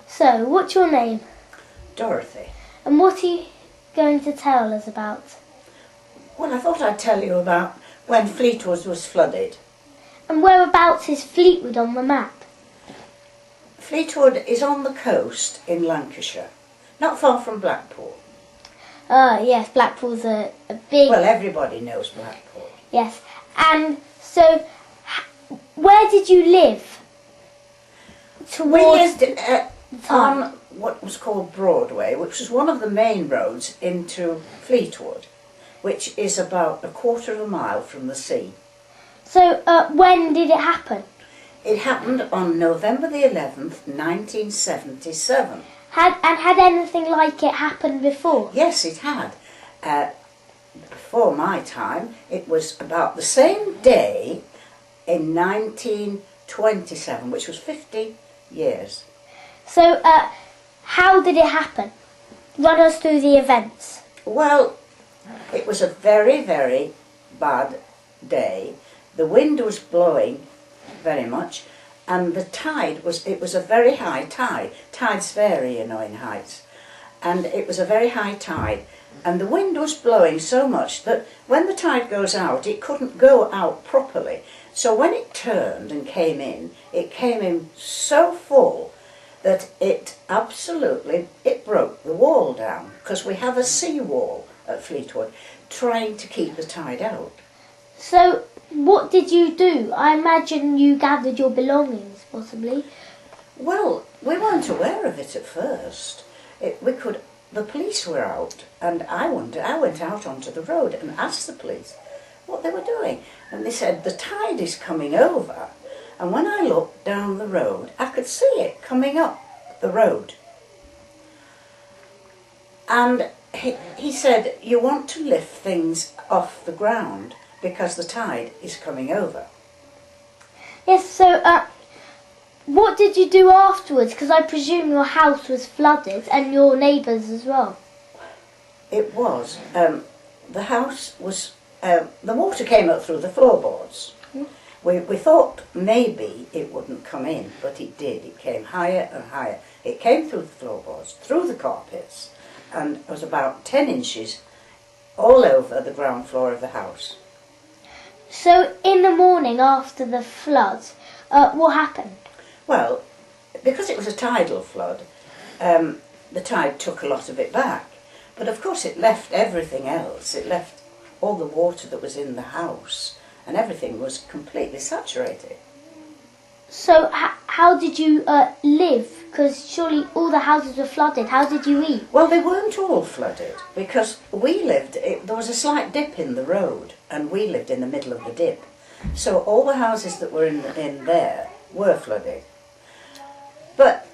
So, what's your name? Dorothy. And what are you going to tell us about? Well, I thought I'd tell you about when Fleetwood was flooded. And whereabouts is Fleetwood on the map? Fleetwood is on the coast in Lancashire, not far from Blackpool. Yes, Blackpool's a big... Well, everybody knows Blackpool. Yes. And so, where did you live? We lived on what was called Broadway, which was one of the main roads into Fleetwood, which is about a quarter of a mile from the sea. So, when did it happen? It happened on November the 11th, 1977. Had anything like it happened before? Yes, it had. Before my time, it was about the same day in 1927, which was 50 years. So, how did it happen? Run us through the events. Well, it was a very, very bad day. The wind was blowing very much, and the tide it was a very high tide. Tides vary, in heights. And it was a very high tide, and the wind was blowing so much that when the tide goes out, it couldn't go out properly. So when it turned and came in, it came in so full that it broke the wall down, because we have a sea wall at Fleetwood trying to keep the tide out. So, what did you do? I imagine you gathered your belongings, possibly. Well, we weren't aware of it at first. The police were out, and I went out onto the road and asked the police what they were doing. And they said, the tide is coming over. And when I looked down the road, I could see it coming up the road. And he said, you want to lift things off the ground because the tide is coming over. Yes, so what did you do afterwards? Because I presume your house was flooded and your neighbours as well. It was. The house was... the water came up through the floorboards. We thought maybe it wouldn't come in, but it did. It came higher and higher. It came through the floorboards, through the carpets, and it was about 10 inches all over the ground floor of the house. So in the morning after the flood, what happened? Well, because it was a tidal flood, the tide took a lot of it back. But of course it left everything else. It left all the water that was in the house, and everything was completely saturated. So how did you live? Because surely all the houses were flooded. How did you eat? Well, they weren't all flooded, because there was a slight dip in the road, and we lived in the middle of the dip. So all the houses that were in there were flooded. But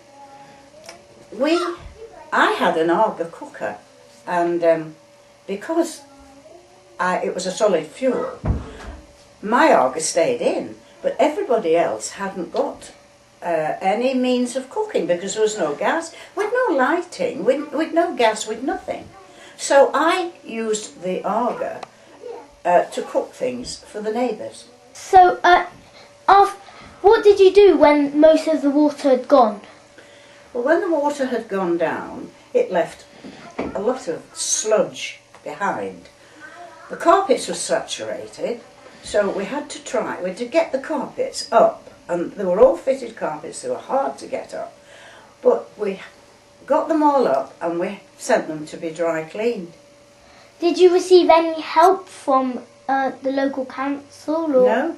I had an Arga cooker, and because it was a solid fuel, my Arga stayed in, but everybody else hadn't got any means of cooking because there was no gas. We'd no lighting, we'd no gas, we'd nothing. So I used the Arga to cook things for the neighbours. So, what did you do when most of the water had gone? Well, when the water had gone down, it left a lot of sludge behind. The carpets were saturated, so we had to get the carpets up, and they were all fitted carpets, they were hard to get up. But we got them all up and we sent them to be dry cleaned. Did you receive any help from the local council? Or?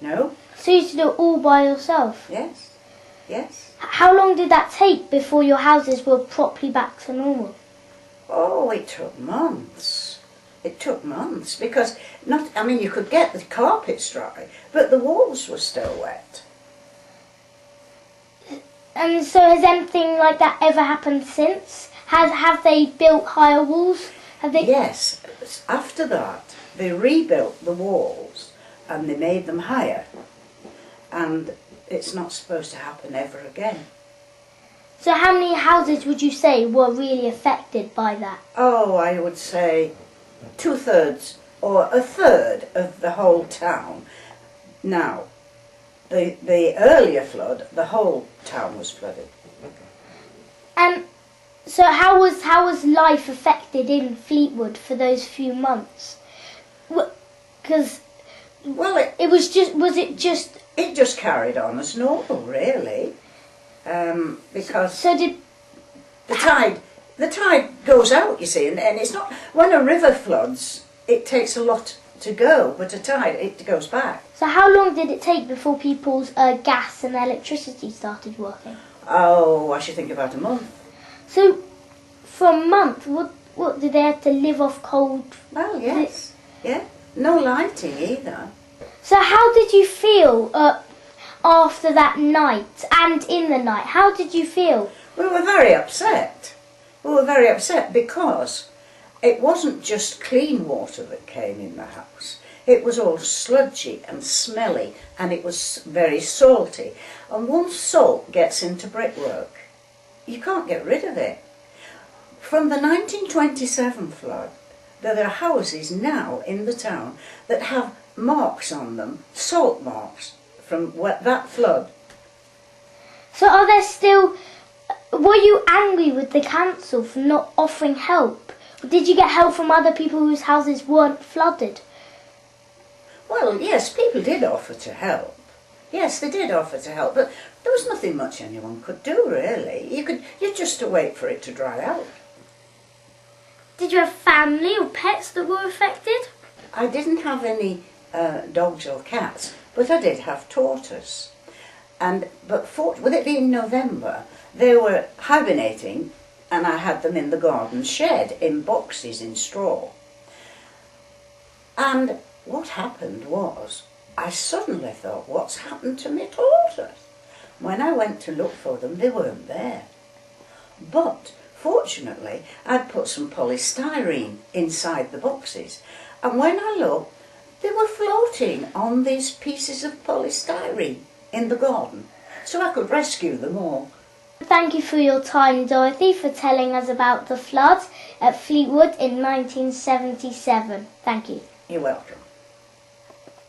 No. So you had to do it all by yourself? Yes. How long did that take before your houses were properly back to normal? Oh, it took months. It took months because you could get the carpets dry, but the walls were still wet. And so has anything like that ever happened since? Have they built higher walls? Yes. After that, they rebuilt the walls and they made them higher. And it's not supposed to happen ever again. So how many houses would you say were really affected by that? Oh, I would say 2/3 or 1/3 of the whole town. Now, the earlier flood, the whole town was flooded. And so how was life affected in Fleetwood for those few months? Because it just carried on as normal, really, because so did the tide goes out, you see, and it's not when a river floods, it takes a lot to go, but a tide it goes back. So how long did it take before people's gas and electricity started working? Oh, I should think about a month. So for a month, what did they have to live off cold? Well, yes, yeah, no lighting either. So how did you feel after that night and in the night? How did you feel? We were very upset. We were very upset because it wasn't just clean water that came in the house. It was all sludgy and smelly, and it was very salty. And once salt gets into brickwork, you can't get rid of it. From the 1927 flood, there are houses now in the town that have marks on them, salt marks, from that flood. So are there still... Were you angry with the council for not offering help? Or did you get help from other people whose houses weren't flooded? Well, yes, people did offer to help. Yes, they did offer to help, but there was nothing much anyone could do, really. You just to wait for it to dry out. Did you have family or pets that were affected? I didn't have any dogs or cats, but I did have tortoise. With it being November, they were hibernating, and I had them in the garden shed in boxes in straw. And what happened was, I suddenly thought, what's happened to my tortoise? When I went to look for them, they weren't there. But fortunately, I'd put some polystyrene inside the boxes, and when I looked, they were floating on these pieces of polystyrene in the garden, so I could rescue them all. Thank you for your time, Dorothy, for telling us about the flood at Fleetwood in 1977. Thank you. You're welcome.